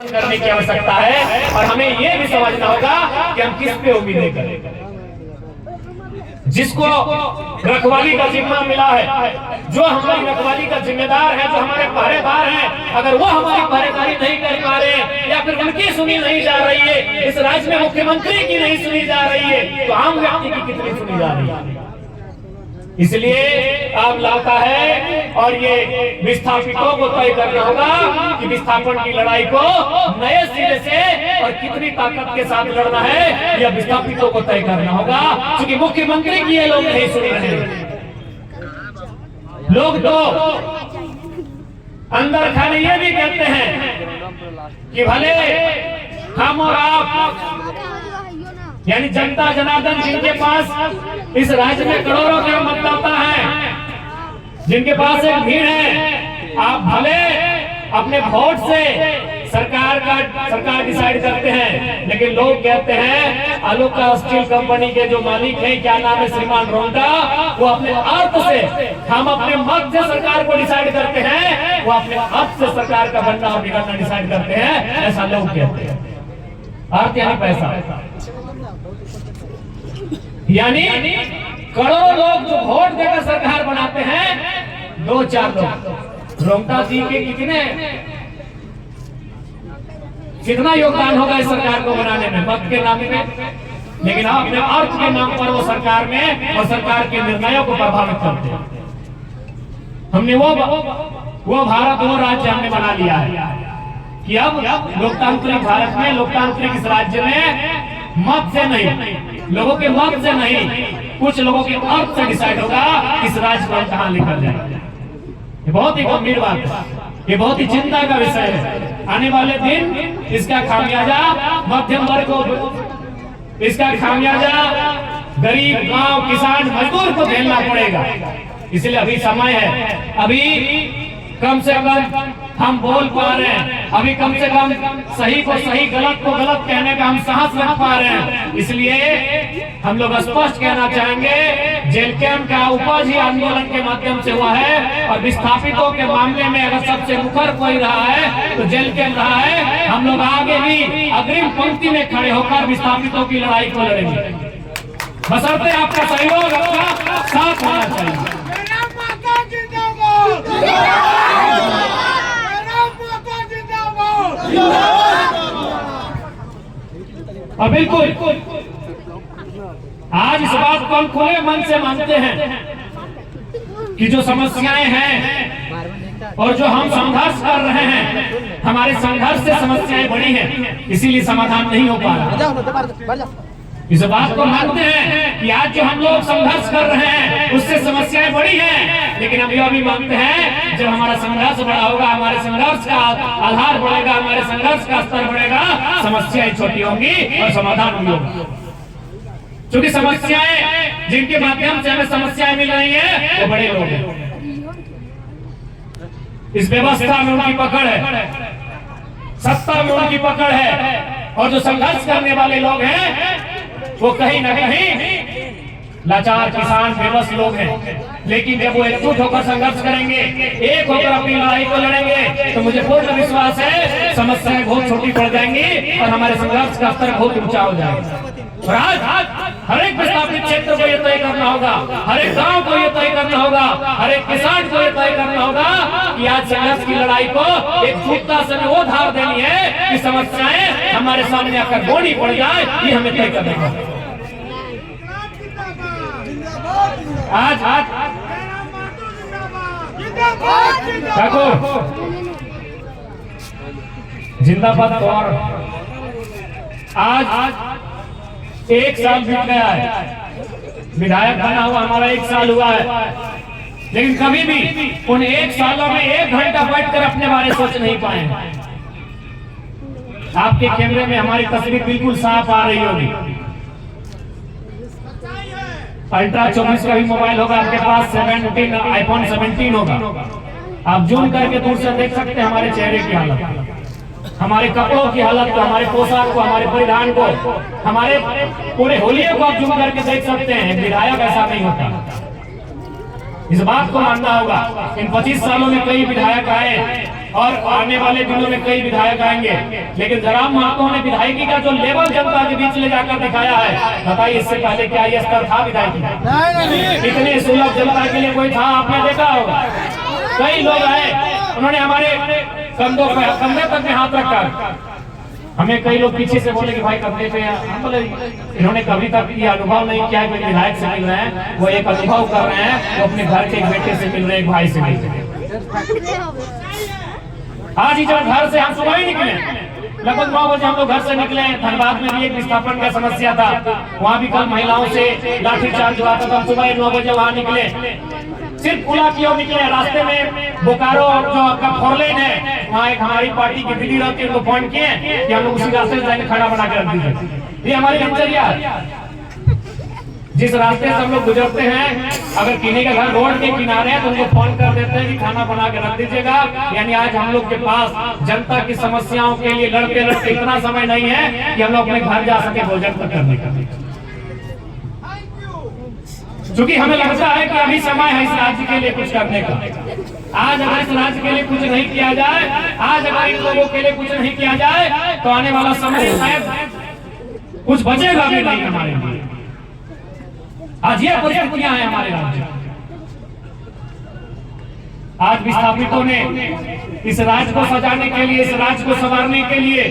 करने की आवश्यकता है और हमें यह भी समझना होगा कि हम किस पे उम्मीदें करें। जिसको रखवाली का जिम्मा मिला है, जो हमारी रखवाली का जिम्मेदार है, जो हमारे पहरेदार हैं, अगर वो हमारी पहरेदारी नहीं कर पा रहे या फिर उनकी सुनी नहीं जा रही है, इस राज्य में मुख्यमंत्री की नहीं सुनी जा रही है, तो आम व्यक्ति की कितनी सुनी जा रही है। इसलिए आप लाता है और ये विस्थापितों को तय करना होगा कि विस्थापन की लड़ाई को नए सिरे से और कितनी ताकत के साथ लड़ना है, यह विस्थापितों को तय करना होगा। क्योंकि मुख्यमंत्री की ये लोग नहीं सुन रहे। लोग तो अंदर खाने ये भी कहते हैं कि भले हम और आप यानी जनता जनार्दन जिनके पास इस राज्य में करोड़ों के मतदाता हैं, जिनके पास एक भीड़ है, आप भले अपने वोट से सरकार डिसाइड करते हैं, लेकिन लोग कहते हैं आलोका स्टील कंपनी के जो मालिक हैं, क्या नाम है, श्रीमान रोंटा, वो अपने अर्थ से, हम अपने मत से सरकार को डिसाइड करते हैं, वो अपने अर्थ से सरकार का बनना और बिगड़ना डिसाइड करते हैं, ऐसा लोग कहते हैं। अर्थ यानी पैसा, यानी करोड़ों लोग जो वोट देकर सरकार बनाते हैं, 2-4 लोग। रोंटा जी के कितना योगदान होगा इस सरकार को बनाने में, मत के नाम में, लेकिन अपने अर्थ के नाम पर वो सरकार में और सरकार के निर्णयों को प्रभावित करते हैं। हमने वो भारत, वो राज्य हमने बना लिया है कि अब लोकतांत्रिक भारत में, लोकतांत्रिक इस राज्य में मत से नहीं, लोगों के मत से नहीं, कुछ लोगों के अर्थ से डिसाइड होगा इस राज्य को हम कहां लेकर जाएंगे। ये बहुत ही गंभीर बात है, ये बहुत ही चिंता का विषय है। आने वाले दिन इसका खामियाजा मध्यम वर्ग को, इसका खामियाजा गरीब, गांव, किसान, मजदूर को झेलना पड़ेगा। इसलिए अभी समय है, अभी कम से कम हम बोल पा रहे हैं, अभी कम से कम सही को सही, गलत को गलत कहने का हम साहस रख पा रहे हैं। इसलिए हम लोग स्पष्ट कहना चाहेंगे, जेल कैंप का उपज ही आंदोलन के माध्यम से हुआ है और विस्थापितों के मामले में अगर सबसे मुखर कोई रहा है तो जेल कैंप रहा है। हम लोग आगे भी अग्रिम पंक्ति में खड़े होकर विस्थापितों की लड़ाई को लड़ेंगे, बशर्ते आपका सहयोग, आपका साथ होना चाहिए। और बिल्कुल आज इस बात को हम खुले मन से मानते हैं कि जो समस्याएं हैं और जो हम संघर्ष कर रहे हैं, हमारे संघर्ष से समस्याएं बड़ी हैं, इसीलिए समाधान नहीं हो पा रहा। इस बात को मानते हैं कि आज जो हम लोग संघर्ष कर रहे हैं उससे समस्याएं बड़ी हैं, लेकिन हम यह भी मानते हैं जब हमारा संघर्ष बड़ा होगा, हमारे संघर्ष का आधार बढ़ेगा, हमारे संघर्ष का स्तर बढ़ेगा, समस्याएं छोटी होंगी और समाधान भी होगा। क्योंकि समस्याएं, जिनके माध्यम से हमें समस्याएं मिल रही हैं, वो बड़े लोग हैं। इस व्यवस्था में उनकी पकड़ है, सत्ता में उनकी पकड़ है, और जो संघर्ष करने वाले लोग हैं वो कहीं ना कहीं लाचार, किसान, बेबस लोग हैं। लेकिन जब वो एकजुट होकर संघर्ष करेंगे, एक होकर अपनी लड़ाई को लड़ेंगे, तो मुझे पूर्ण विश्वास है समस्याएं बहुत छोटी पड़ जाएंगी और हमारे संघर्ष का स्तर बहुत ऊंचा हो जाएगा। और आज हर एक विस्थापित क्षेत्र को यह तय करना होगा, हर एक गांव को यह तय करना होगा, हर एक किसान को यह तय करना होगा कि आज संघर्ष की लड़ाई को एकजुटता से वो धार देनी है कि समस्याएं हमारे सामने आकर बोनी पड़ जाए, ये हमें तय करना होगा। आज ठाकुर जिंदाबाद। और आज 1 साल बीत गया है, विधायक बना हुआ हमारा 1 साल हुआ है, लेकिन कभी भी उन 1 सालों में 1 घंटा बैठकर अपने बारे सोच नहीं पाए। आपके कैमरे में हमारी तस्वीर बिल्कुल साफ आ रही होगी। अल्ट्रा 24 का भी मोबाइल होगा आपके पास, 17 iPhone 17 होगा। आप जूम करके दूर से देख सकते हैं हमारे चेहरे की हालत, हमारे कपड़ों की हालत को, हमारे पोशाक को, हमारे परिधान को, हमारे पूरे होलिये को आप जूम करके देख सकते हैं। विधायक ऐसा नहीं होता, इस बात को मानना होगा। इन 25 सालों में कई विधायक आए, और आने वाले दिनों में कई विधायक आएंगे, लेकिन जयराम महतो ने विधायकी का जो लेवल जनता के बीच ले जाकर दिखाया है, बताइए इससे पहले क्या ये स्तर था विधायकी का? इतने सुलभ जनता के लिए कोई था? आपने देखा होगा कई लोग आए, उन्होंने हमारे कंधों पे कंधे तक में हाथ रखा। हमें कई लोग पीछे से बोले कि भाई कंधे पे, हम बोले इन्होंने कभी तक ये अनुभव नहीं किया कि विधायक से मिल रहे हैं, वो एक अनुभव कर रहे हैं, वो अपने घर के एक बेटे से मिल रहे हैं, एक भाई से मिल रहे हैं। आज ही जब घर से हम सुबह ही निकले, लगभग 9 बजे हम लोग घर से निकले। धनबाद में भी एक विस्थापन का समस्या था, वहाँ भी कल महिलाओं से लाठीचार्ज हुआ था। हम सुबह 9 बजे वहाँ निकले, सिर्फ पुला की ओर निकले। रास्ते में बोकारो जो आपका फोरलेन है, वहाँ एक हमारी पार्टी की दीदी रहती है, उनको फोन किए कि हम लोग उसी रास्ते से जाएंगे, खाना बना के रख दीजिए। ये हमारी दिनचर्या, जिस रास्ते से हम लोग गुजरते हैं, अगर किन्हीं का घर रोड के किनारे है तो उनको फोन कर देते हैं कि खाना बना के रख दीजिएगा। यानी आज हम लोग के पास जनता की समस्याओं के लिए लड़ते लड़ते इतना समय नहीं है कि हम लोग अपने घर जा सके भोजन करने का। क्योंकि हमें लगता है कि अभी समय है इस राज्य के लिए कुछ करने का। आज अगर इस राज्य के लिए कुछ नहीं किया जाए, आज अगर इन लोगों के लिए कुछ नहीं किया जाए, तो आने वाला समय शायद कुछ बचेगा भी नहीं हमारे लिए। आज ये परिस्थितियां हैं हमारे राज्य। आज विस्थापितों ने इस राज्य को सजाने के लिए, इस राज्य को संवारने के लिए